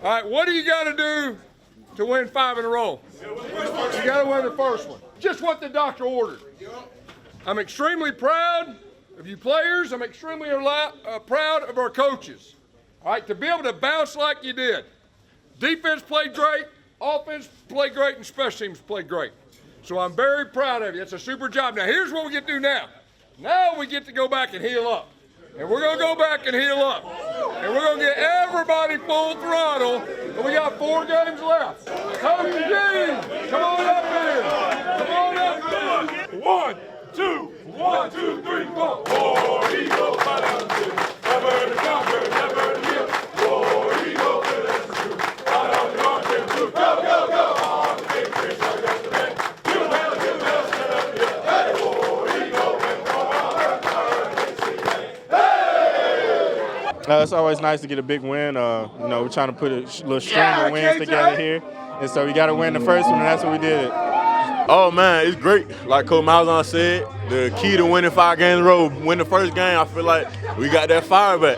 All right, what do you got to do to win 5 in a row? You got to win the first one. Just what the doctor ordered. I'm extremely proud of you players. I'm extremely proud of our coaches. All right, to be able to bounce like you did. Defense played great, offense played great, and special teams played great. So I'm very proud of you. It's a super job. Now, here's what we get to do now. Now we get to go back and heal up. And we're going to go back and heal up. And we're going to get everybody full throttle. And we got 4 games left. Coach G, come on up here. Come on up here. 1, 2, 1, 2, 3, 4. War Eagle, never to conquer, never to give. War Eagle, let's do. Right on the arm, go, go, go. On the big fish, like yesterday. You hell, set up your head. War Eagle, It's always nice to get a big win. We're trying to put a little string of wins together here. And so we got to win the first one, and that's what we did. Oh, man, it's great. Like Coach Malzahn said, the key to winning 5 games in a row, win the first game, I feel like we got that fire back.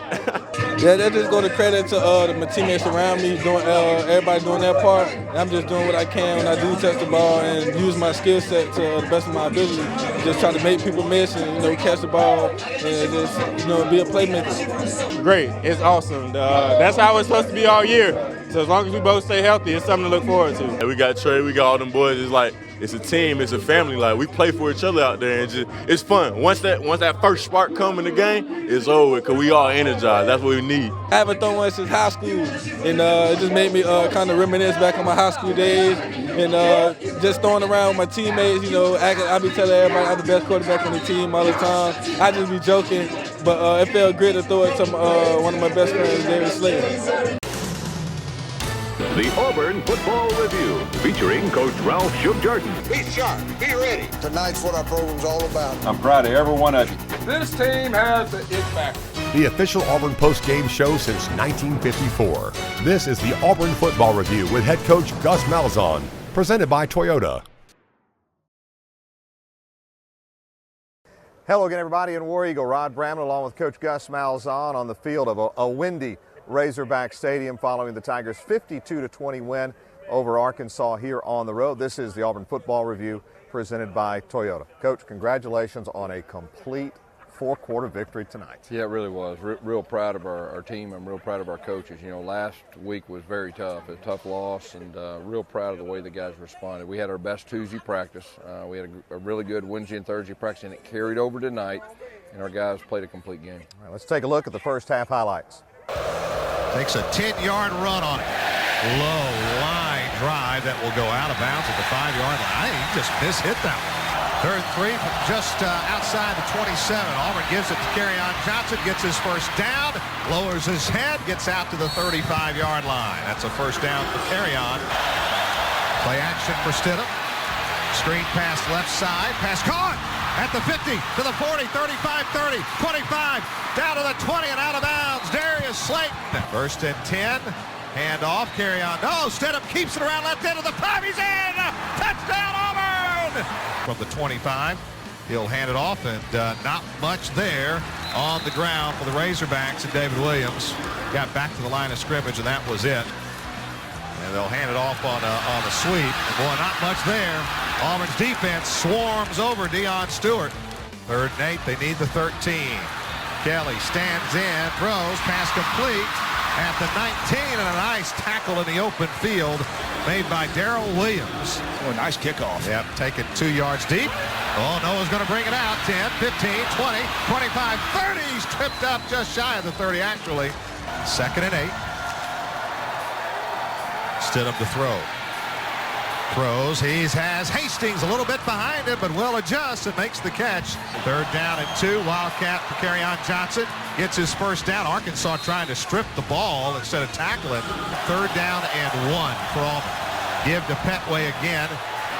Yeah, that just go to credit to my teammates around me, doing everybody doing their part. And I'm just doing what I can when I do touch the ball and use my skill set to the best of my ability. Just try to make people miss and catch the ball and just be a playmaker. Great, it's awesome. That's how it's supposed to be all year. So as long as we both stay healthy, it's something to look forward to. And we got Trey, we got all them boys. It's like it's a team, it's a family. Like we play for each other out there, and it's fun. Once that first spark come in the game, it's over because we all energized. That's what we need. I haven't thrown one since high school, and it just made me kind of reminisce back on my high school days, and just throwing around with my teammates. I be telling everybody I'm the best quarterback on the team all the time. I just be joking, but it felt good to throw it to one of my best friends, David Slater. The Auburn Football Review, featuring Coach Ralph Shook Jordan. Be sharp, be ready. Tonight's what our program's all about. I'm proud of every one of you. This team has the it factor. The official Auburn post-game show since 1954. This is the Auburn Football Review with head coach Gus Malzahn, presented by Toyota. Hello again, everybody, in War Eagle. Rod Bramlett along with Coach Gus Malzahn on the field of a windy Razorback Stadium following the Tigers' 52-20 win over Arkansas here on the road. This is the Auburn Football Review presented by Toyota. Coach, congratulations on a complete 4-quarter victory tonight. Yeah, it really was. Real proud of our team. I'm real proud of our coaches. Last week was very tough, a tough loss, and real proud of the way the guys responded. We had our best Tuesday practice. We had a really good Wednesday and Thursday practice, and it carried over tonight, and our guys played a complete game. All right, let's take a look at the first half highlights. Takes a 10-yard run on it. Low line drive that will go out of bounds at the 5-yard line. I think he just mishit that one. 3rd and 3 from just outside the 27. Auburn gives it to Kerryon Johnson, gets his first down, lowers his head, gets out to the 35-yard line. That's a first down for Kerryon. Play action for Stidham. Screen pass left side, pass caught at the 50, to the 40, 35, 30, 25, down to the 20 and out of bounds. Darius Slayton. 1st and 10. Hand off, Kerryon. No, Stidham keeps it around left end of the 5. He's in! Touchdown, Auburn! From the 25, he'll hand it off, and not much there on the ground for the Razorbacks, and David Williams got back to the line of scrimmage, and that was it. And they'll hand it off on a sweep. And boy, not much there. Auburn's defense swarms over Deion Stewart. 3rd and 8, they need the 13. Kelly stands in, throws, pass complete at the 19, and a nice tackle in the open field made by Darrell Williams. Oh, nice kickoff. Yep, taken 2 yards deep. Oh, Noah's going to bring it out. 10, 15, 20, 25, 30. He's tripped up just shy of the 30, actually. 2nd and 8. Stidham to throw. Throws. He has Hastings a little bit behind him, but will adjust and makes the catch. 3rd down and 2. Wildcat for Kerryon Johnson. Gets his first down. Arkansas trying to strip the ball instead of tackling. 3rd down and 1 for Auburn. Give to Petway again.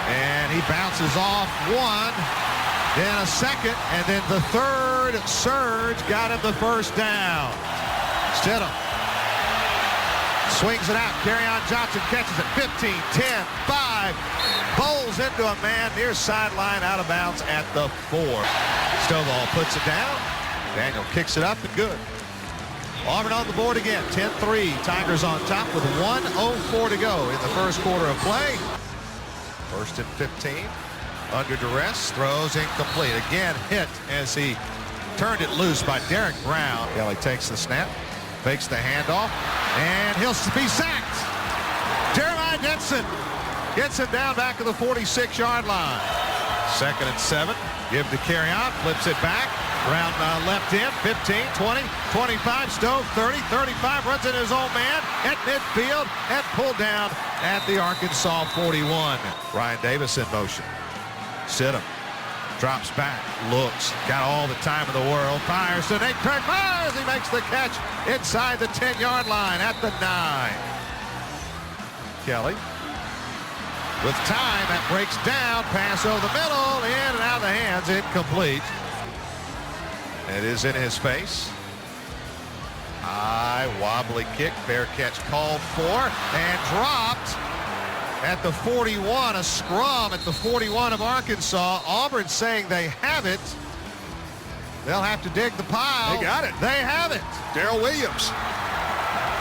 And he bounces off 1. Then a 2nd. And then the 3rd surge got him the first down. Stidham swings it out. Kerryon Johnson catches it. 15, 10, 5. Bowls into a man near sideline, out of bounds at the 4. Stovall puts it down. Daniel kicks it up and good. Auburn on the board again, 10-3. Tigers on top with 1:04 to go in the first quarter of play. First and 15. Under duress, throws incomplete. Again hit as he turned it loose by Derek Brown. Kelly takes the snap, fakes the handoff, and he'll be sacked. Jeremiah Denson gets him down back to the 46-yard line. 2nd and 7. Give to Carrion, flips it back. Brown left in, 15, 20, 25, Stove, 30, 35, runs into his own man at midfield and pulled down at the Arkansas 41. Ryan Davis in motion. Sidham drops back, looks, got all the time in the world, fires to Nate Craig, fires, he makes the catch inside the 10-yard line at the 9. Kelly with time, that breaks down, pass over the middle, in and out of the hands, incomplete. It is in his face. High wobbly kick, fair catch called for and dropped at the 41, a scrum at the 41 of Arkansas. Auburn saying they have it. They'll have to dig the pile. They got it. They have it. Darrell Williams.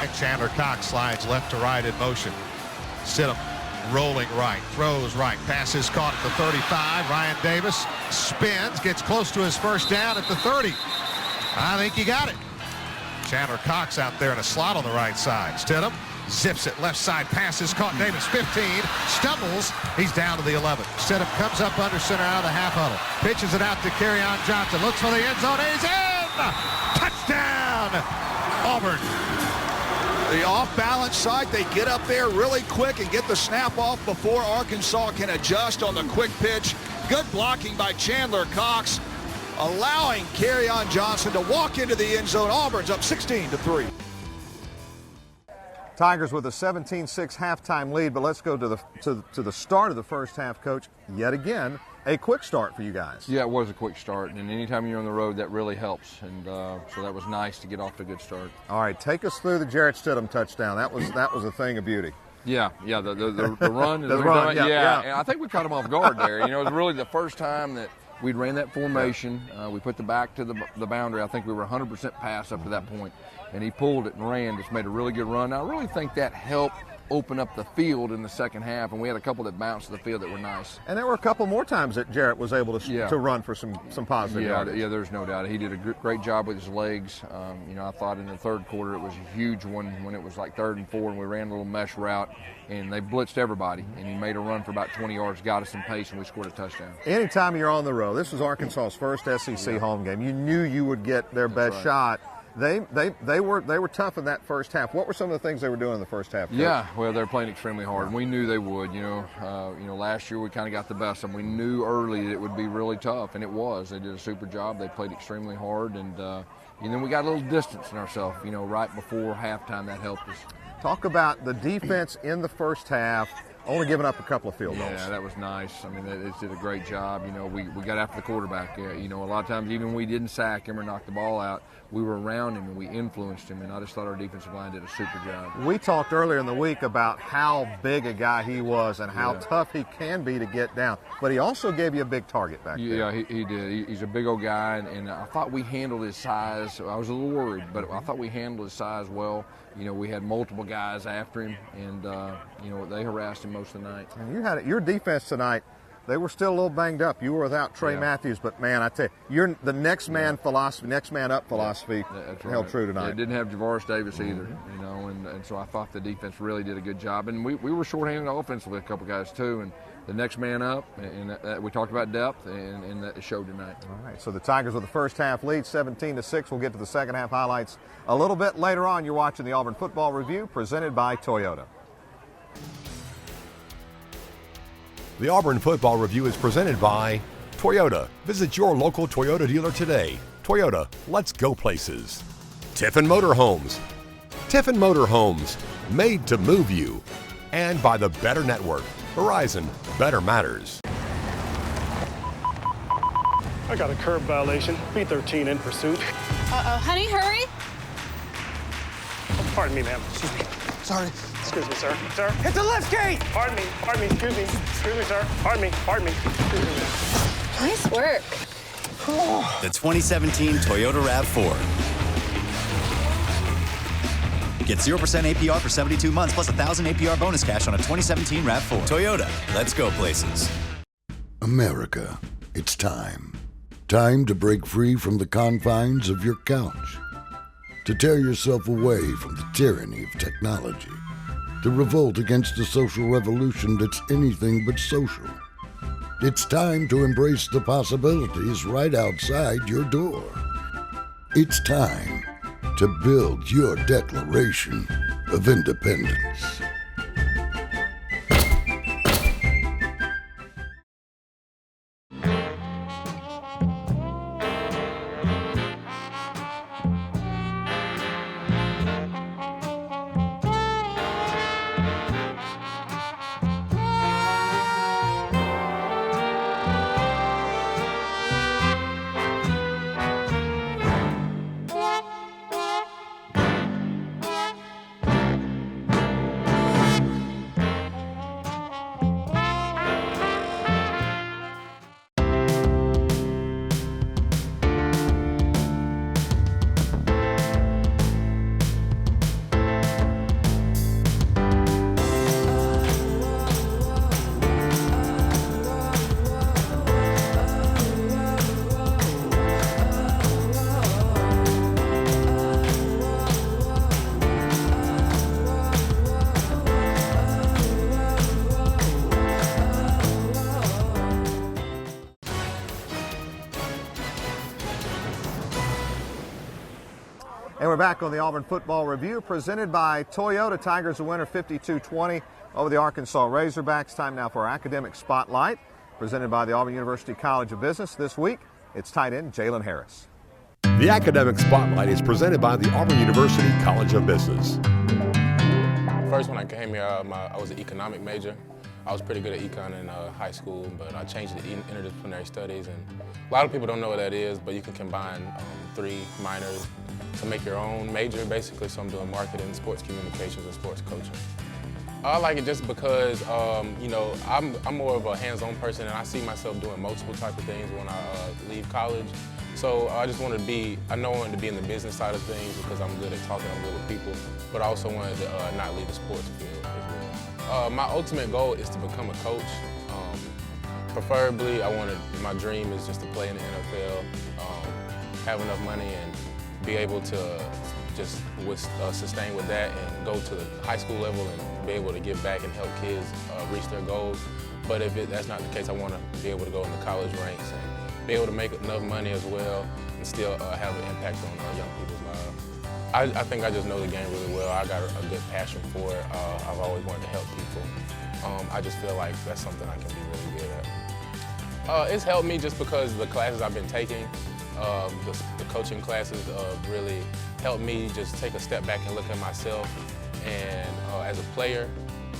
And Chandler Cox slides left to right in motion. Sidham rolling right, throws right, passes caught at the 35. Ryan Davis spins, gets close to his first down at the 30. I think he got it. Chandler Cox out there in a slot on the right side. Stidham zips it left side, passes caught. Davis 15, stumbles, he's down to the 11. Stidham comes up under center out of the half huddle, pitches it out to Carrion Johnson, looks for the end zone, and he's in! Touchdown, Auburn. The off-balance side, they get up there really quick and get the snap off before Arkansas can adjust on the quick pitch. Good blocking by Chandler Cox, allowing Carrion Johnson to walk into the end zone. Auburn's up 16-3. Tigers with a 17-6 halftime lead, but let's go to the start of the first half, Coach. Yet again, a quick start for you guys. Yeah, it was a quick start, and anytime you're on the road, that really helps, and so that was nice to get off to a good start. All right, take us through the Jarrett Stidham touchdown. That was a thing of beauty. Yeah, the run. The run, yeah. And I think we caught him off guard there. You know, it was really the first time that we'd ran that formation. We put the back to the boundary. I think we were 100% pass up to that point, and he pulled it and ran, just made a really good run. Now, I really think that helped open up the field in the second half, and we had a couple that bounced to the field that were nice. And there were a couple more times that Jarrett was able to run for some positive yardage. Yeah, there's no doubt. He did a great job with his legs. You know, I thought in the third quarter it was a huge one when it was like 3rd and 4, and we ran a little mesh route, and they blitzed everybody, and he made a run for about 20 yards, got us some pace, and we scored a touchdown. Anytime you're on the road, this was Arkansas's first SEC home game. You knew you would get their best shot. They were tough in that first half. What were some of the things they were doing in the first half, Coach? Yeah, well, they're playing extremely hard, and we knew they would. You know, last year we kind of got the best of them. We knew early that it would be really tough, and it was. They did a super job. They played extremely hard, and then we got a little distance in ourselves. You know, right before halftime, that helped us. Talk about the defense in the first half. Only giving up a couple of field goals. Yeah, that was nice. I mean, they did a great job. You know, we got after the quarterback. You know, a lot of times even when we didn't sack him or knock the ball out, we were around him and we influenced him, and I just thought our defensive line did a super job. We talked earlier in the week about how big a guy he was and how tough he can be to get down, but he also gave you a big target back there. Yeah, he did. He's a big old guy, and I thought we handled his size. I was a little worried, but I thought we handled his size well. You know, we had multiple guys after him, and, you know, they harassed him most of the night. And you had your defense tonight. They were still a little banged up. You were without Trey Matthews, but, man, I tell you, the next man philosophy, next man up philosophy held true tonight. Yeah, it didn't have Javaris Davis either, you know, and so I thought the defense really did a good job. And we were shorthanded offensively, a couple guys, too, and the next man up, and we talked about depth, and that showed tonight. All right, so the Tigers with the first half lead, 17-6. We'll get to the second half highlights a little bit later on. You're watching the Auburn Football Review presented by Toyota. The Auburn Football Review is presented by Toyota. Visit your local Toyota dealer today. Toyota, let's go places. Tiffin Motorhomes. Tiffin Motorhomes, made to move you. And by the Better Network. Verizon, better matters. I got a curb violation. B13 in pursuit. Uh-oh. Honey, hurry. Pardon me, ma'am. Excuse me. Sorry. Excuse me, sir. Sir. Hit the left gate. Pardon me. Pardon me. Excuse me. Excuse me, sir. Pardon me. Pardon me. Excuse me. Nice work. The 2017 Toyota RAV4. Get 0% APR for 72 months plus $1,000 APR bonus cash on a 2017 RAV4. Toyota, let's go places. America, it's time. Time to break free from the confines of your couch. To tear yourself away from the tyranny of technology. To revolt against a social revolution that's anything but social. It's time to embrace the possibilities right outside your door. It's time to build your Declaration of Independence. And we're back on the Auburn Football Review, presented by Toyota. Tigers a winner 52-20 over the Arkansas Razorbacks. Time now for our academic spotlight, presented by the Auburn University College of Business. This week, it's tight end Jalen Harris. The academic spotlight is presented by the Auburn University College of Business. First, when I came here, I was an economic major. I was pretty good at econ in high school, but I changed to interdisciplinary studies, and a lot of people don't know what that is, but you can combine 3 minors to make your own major, basically. So I'm doing marketing, sports communications, and sports coaching. I like it just because, you know, I'm more of a hands-on person, and I see myself doing multiple type of things when I leave college. So I just wanted to be, I know I wanted to be in the business side of things because I'm good at talking, I'm good with people, but I also wanted to not leave the sports field as well. My ultimate goal is to become a coach. Preferably, my dream is just to play in the NFL, have enough money, and be able to just sustain with that and go to the high school level and be able to give back and help kids reach their goals. But if that's not the case, I want to be able to go in the college ranks and be able to make enough money as well and still have an impact on young people's lives. I think I just know the game really well. I got a good passion for it. I've always wanted to help people. I just feel like that's something I can be really good at. It's helped me just because the classes I've been taking, the coaching classes really helped me just take a step back and look at myself and as a player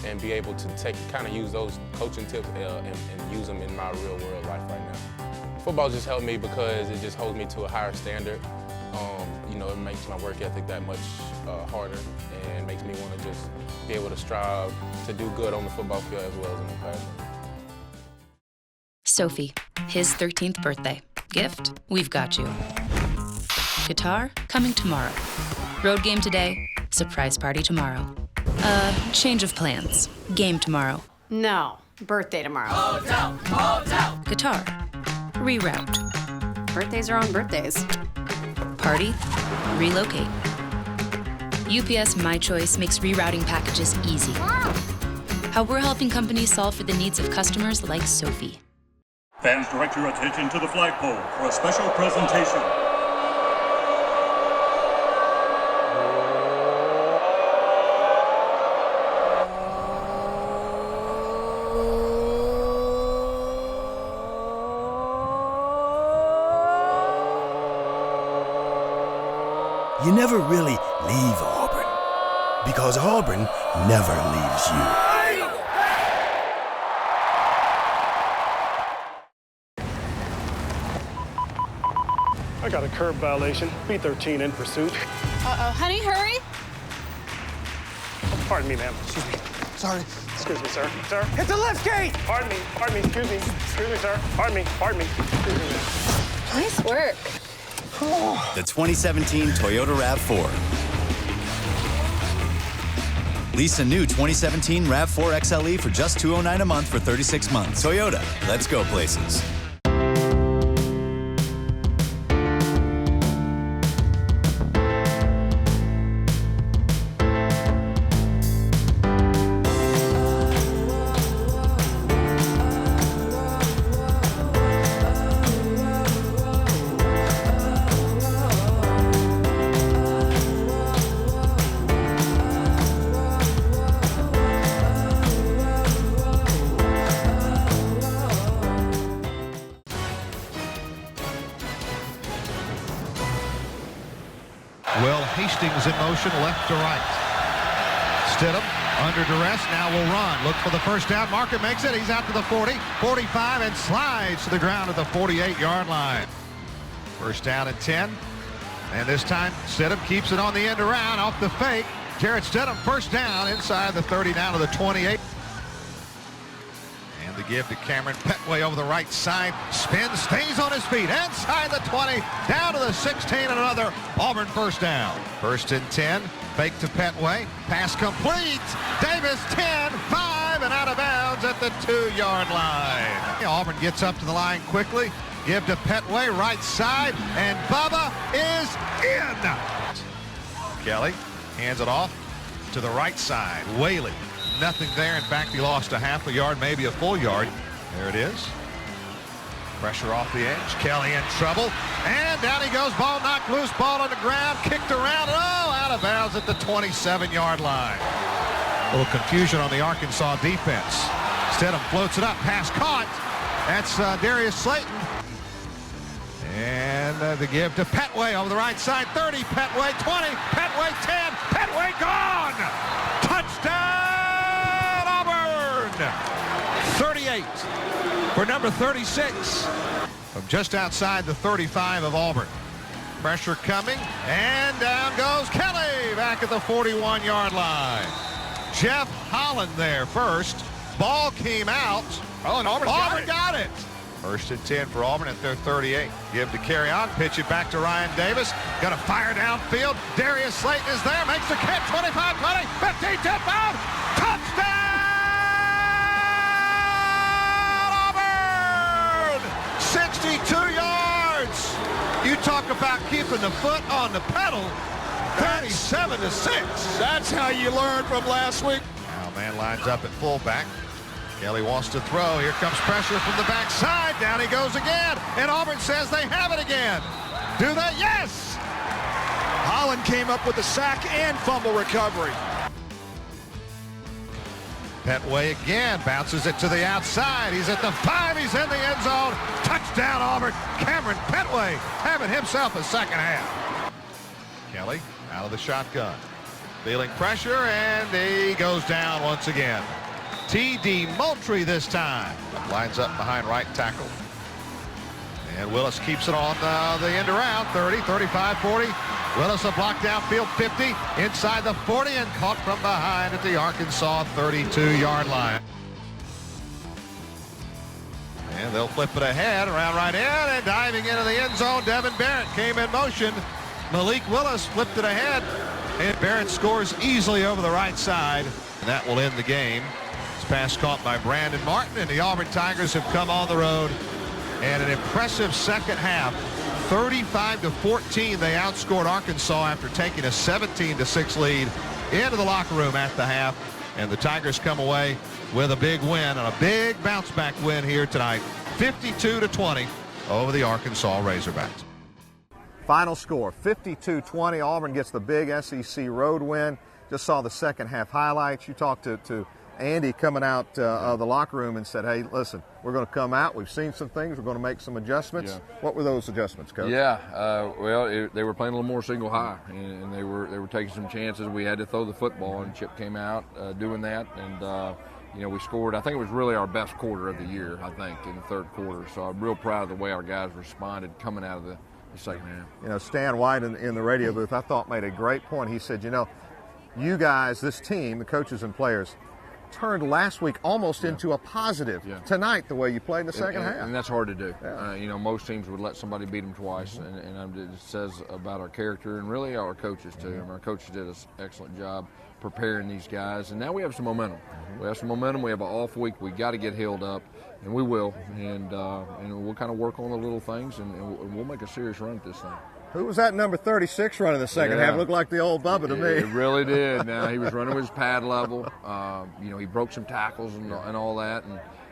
and be able to kind of use those coaching tips and use them in my real world life right now. Football just helped me because it just holds me to a higher standard. You know, it makes my work ethic that much harder and makes me want to just be able to strive to do good on the football field as well as in the classroom. Sophie, his 13th birthday. Gift, we've got you. Guitar, coming tomorrow. Road game today, surprise party tomorrow. Change of plans. Game tomorrow. No, birthday tomorrow. Hotel. Guitar, reroute. Birthdays are on birthdays. Party, relocate. UPS My Choice makes rerouting packages easy. How we're helping companies solve for the needs of customers like Sophie. Fans, direct your attention to the flagpole for a special presentation. You never really leave Auburn, because Auburn never leaves you. I got a curb violation, B13 in pursuit. Uh-oh, honey, hurry. Pardon me, ma'am. Excuse me. Sorry. Excuse me, sir. Sir, hit the lift gate! Pardon me, excuse me. Excuse me, sir. Pardon me, excuse me, ma'am. Nice work. The 2017 Toyota RAV4. Lease a new 2017 RAV4 XLE for just $209 a month for 36 months. Toyota, let's go places. Will Hastings in motion left to right. Stidham under duress, now will run. Look for the first down. Markham makes it. He's out to the 40, 45, and slides to the ground at the 48-yard line. First down and 10. And this time, Stidham keeps it on the end around off the fake. Jarrett Stidham, first down inside the 30, down to the 28. And the give to Cameron Petway over the right side. Spins, stays on his feet, inside the 20, down to the 16, and another Auburn first down. First and 10, fake to Petway. Pass complete. Davis, 10, 5, and out of bounds at the 2-yard line. Auburn gets up to the line quickly. Give to Petway, right side, and Bubba is in. Kelly hands it off to the right side. Whaley, nothing there. In fact, he lost a half a yard, maybe a full yard. There it is. Pressure off the edge. Kelly in trouble. And down he goes. Ball knocked loose. Ball on the ground. Kicked around. Oh, out of bounds at the 27-yard line. A little confusion on the Arkansas defense. Stidham floats it up. Pass caught. That's Darius Slayton. And the give to Petway over the right side. 30, Petway, 20, Petway, 10, Petway gone! Touchdown, Auburn! 38 for number 36. From just outside the 35 of Auburn. Pressure coming, and down goes Kelly back at the 41-yard line. Jeff Holland there first. Ball came out. Oh, and Auburn got it. First and 10 for Auburn at their 38. Give to carry on. Pitch it back to Ryan Davis. Got to fire downfield. Darius Slayton is there. Makes the catch. 25, 20, 15, 10, 5. Touchdown, Auburn! 62 yards. You talk about keeping the foot on the pedal. 37-6. That's how you learn from last week. Now man lines up at fullback. Kelly wants to throw. Here comes pressure from the backside. Down he goes again. And Auburn says they have it again. Do they? Yes! Holland came up with a sack and fumble recovery. Petway again bounces it to the outside. He's at the 5. He's in the end zone. Touchdown, Auburn. Cameron Petway having himself a second half. Kelly out of the shotgun. Feeling pressure, and he goes down once again. T.D. Moultrie this time. Lines up behind right tackle. And Willis keeps it on the end around. 30, 35, 40. Willis a block downfield, 50. Inside the 40 and caught from behind at the Arkansas 32-yard line. And they'll flip it ahead, around right in, and diving into the end zone. Devin Barrett came in motion. Malik Willis flipped it ahead. And Barrett scores easily over the right side. And that will end the game. Pass caught by Brandon Martin, and the Auburn Tigers have come on the road. And an impressive second half. 35-14, they outscored Arkansas after taking a 17-6 lead into the locker room at the half. And the Tigers come away with a big win, and a big bounce-back win here tonight. 52-20 over the Arkansas Razorbacks. Final score, 52-20. Auburn gets the big SEC road win. Just saw the second half highlights. You talked to Andy coming out of the locker room and said, hey, listen, we're going to come out. We've seen some things. We're going to make some adjustments. Yeah. What were those adjustments, Coach? Yeah, they were playing a little more single high, and they were taking some chances. We had to throw the football, and Chip came out doing that. And, we scored. I think it was really our best quarter of the year, I think, in the third quarter. So I'm real proud of the way our guys responded coming out of the second half. Stan White in the radio booth, I thought, made a great point. He said, you guys, this team, the coaches and players, turned last week almost into a positive. Tonight, the way you played in the second half. And that's hard to do. Most teams would let somebody beat them twice, and it says about our character and really our coaches too. I mean, our coaches did an excellent job preparing these guys, and now we have some momentum. We have some momentum. We have an off week. We got to get healed up, and we will. And we'll kind of work on the little things, and we'll make a serious run at this thing. Who was that number 36 running the second half? Looked like the old Bubba to me. It really did. Now he was running with his pad level. He broke some tackles and all that,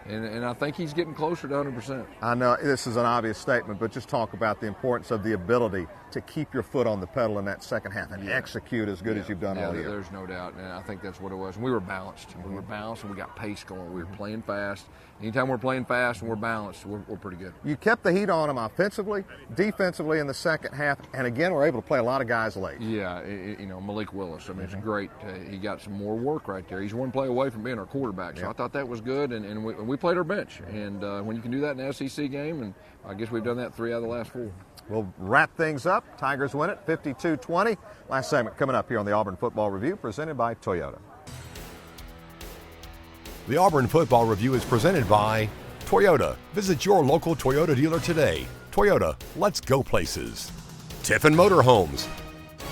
and I think he's getting closer to 100%. I know this is an obvious statement, but just talk about the importance of the ability to keep your foot on the pedal in that second half and execute as good as you've done all year. There's no doubt, and I think that's what it was. And we were balanced. We were balanced, and we got pace going. We were playing fast. Anytime we're playing fast and we're balanced, we're pretty good. You kept the heat on them offensively, defensively in the second half, and again, we're able to play a lot of guys late. Yeah, Malik Willis. I mean, it's great. He got some more work right there. He's one play away from being our quarterback, so I thought that was good, and we played our bench. And when you can do that in an SEC game, and I guess we've done that 3 out of the last 4. We'll wrap things up. Tigers win it 52-20. Last segment coming up here on the Auburn Football Review, presented by Toyota. The Auburn Football Review is presented by Toyota. Visit your local Toyota dealer today. Toyota, let's go places. Tiffin Motorhomes.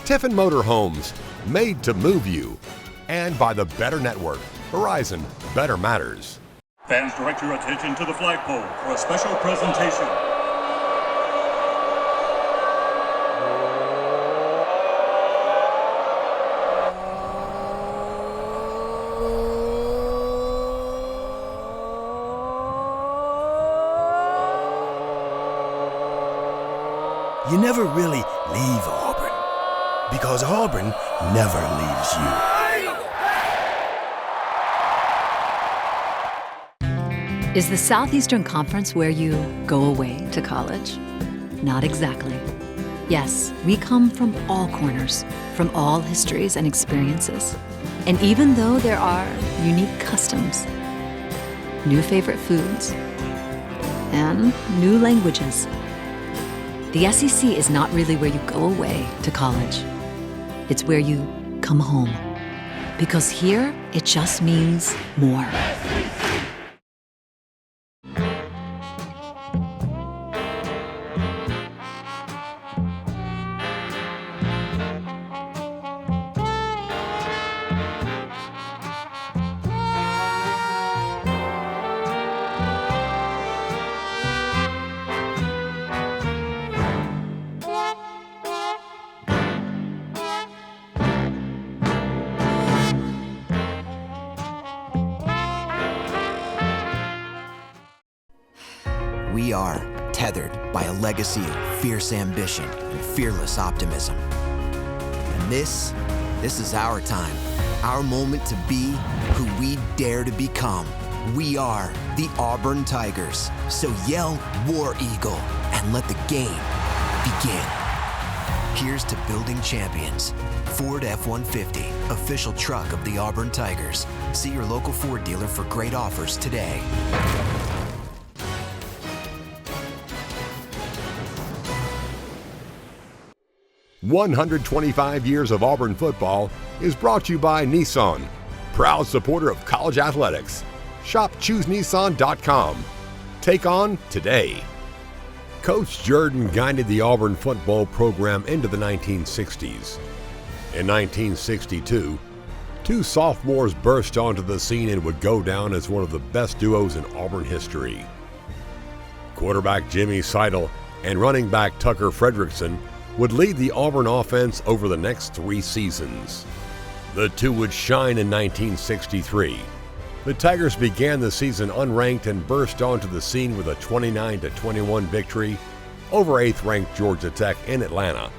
Tiffin Motorhomes, made to move you. And by the Better Network. Verizon, better matters. Fans, direct your attention to the flagpole for a special presentation. You never really leave Auburn, because Auburn never leaves you. Is the Southeastern Conference where you go away to college? Not exactly. Yes, we come from all corners, from all histories and experiences. And even though there are unique customs, new favorite foods, and new languages, the SEC is not really where you go away to college. It's where you come home. Because here, it just means more. We are tethered by a legacy of fierce ambition and fearless optimism. And this is our time, our moment to be who we dare to become. We are the Auburn Tigers. So yell War Eagle and let the game begin. Here's to building champions. Ford F-150, official truck of the Auburn Tigers. See your local Ford dealer for great offers today. 125 years of Auburn football is brought to you by Nissan, proud supporter of college athletics. Shop ChooseNissan.com. Take on today. Coach Jordan guided the Auburn football program into the 1960s. In 1962, 2 sophomores burst onto the scene and would go down as one of the best duos in Auburn history. Quarterback Jimmy Seidel and running back Tucker Fredrickson would lead the Auburn offense over the next 3 seasons. The two would shine in 1963. The Tigers began the season unranked and burst onto the scene with a 29-21 victory over 8th-ranked Georgia Tech in Atlanta.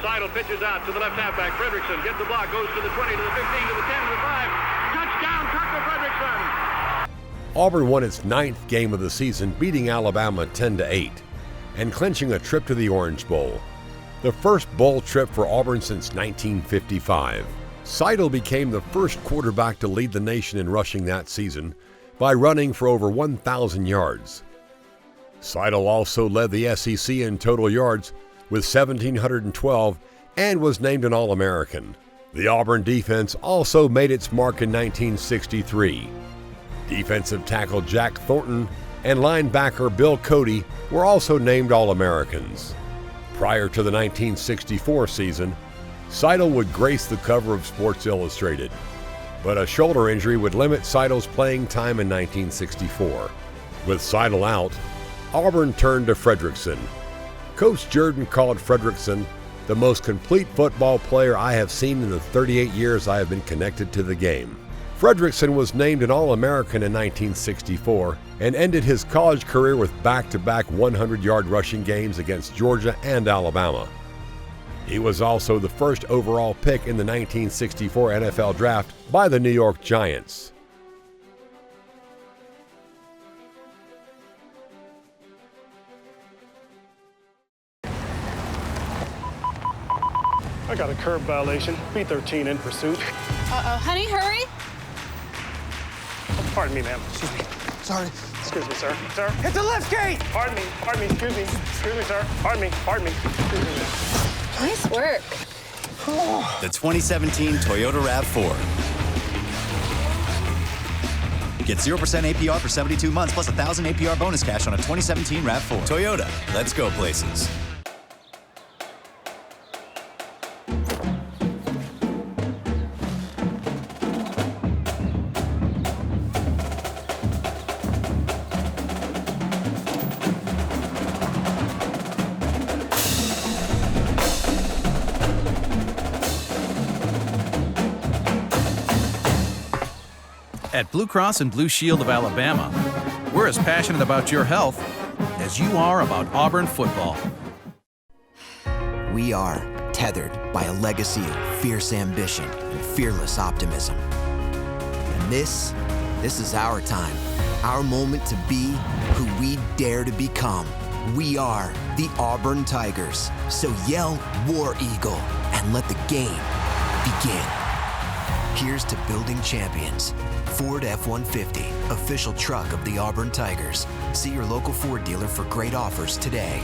Seidel pitches out to the left halfback. Fredrickson gets the block, goes to the 20, to the 15, to the 10, to the 5. Touchdown, Tucker Fredrickson! Auburn won its 9th game of the season, beating Alabama 10-8 and clinching a trip to the Orange Bowl, the first bowl trip for Auburn since 1955. Seidel became the first quarterback to lead the nation in rushing that season by running for over 1,000 yards. Seidel also led the SEC in total yards with 1,712 and was named an All-American. The Auburn defense also made its mark in 1963. Defensive tackle Jack Thornton and linebacker Bill Cody were also named All-Americans. Prior to the 1964 season, Seidel would grace the cover of Sports Illustrated, but a shoulder injury would limit Seidel's playing time in 1964. With Seidel out, Auburn turned to Fredrickson. Coach Jordan called Fredrickson the most complete football player I have seen in the 38 years I have been connected to the game. Fredrickson was named an All-American in 1964 and ended his college career with back-to-back 100-yard rushing games against Georgia and Alabama. He was also the first overall pick in the 1964 NFL Draft by the New York Giants. I got a curb violation. B13 in pursuit. Uh-oh. Honey, hurry. Oh, pardon me, ma'am. Excuse me. Sorry. Excuse me, sir. Sir, hit the lift gate! Pardon me. Pardon me. Excuse me. Excuse me, sir. Pardon me. Pardon me. Excuse me. Nice work. The 2017 Toyota RAV4. Get 0% APR for 72 months plus $1,000 APR bonus cash on a 2017 RAV4. Toyota, let's go places. At Blue Cross and Blue Shield of Alabama, we're as passionate about your health as you are about Auburn football. We are tethered by a legacy of fierce ambition and fearless optimism. And this is our time, our moment to be who we dare to become. We are the Auburn Tigers. So yell War Eagle and let the game begin. Here's to building champions. Ford F-150, official truck of the Auburn Tigers. See your local Ford dealer for great offers today.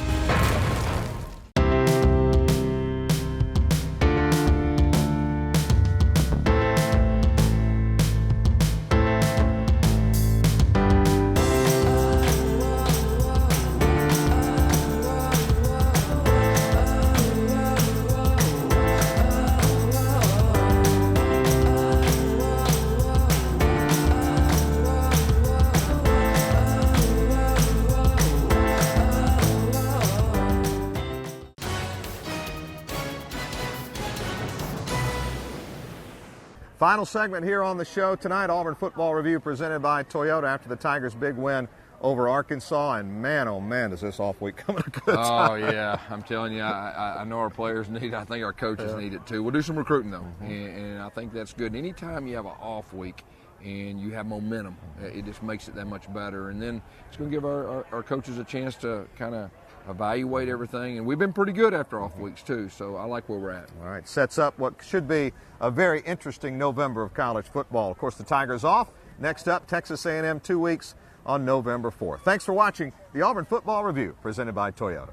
Final segment here on the show tonight, Auburn Football Review presented by Toyota after the Tigers' big win over Arkansas. And man, oh man, does this off week come at a good time. Oh, yeah. I'm telling you, I know our players need it. I think our coaches need it too. We'll do some recruiting, though, and I think that's good. Anytime you have an off week and you have momentum, it just makes it that much better. And then it's going to give our coaches a chance to kind of evaluate everything, and we've been pretty good after off weeks too, so I like where we're at. All right, sets up what should be a very interesting November of college football. Of course, the Tigers off. Next up, Texas A&M 2 weeks on November 4th. Thanks for watching the Auburn Football Review presented by Toyota.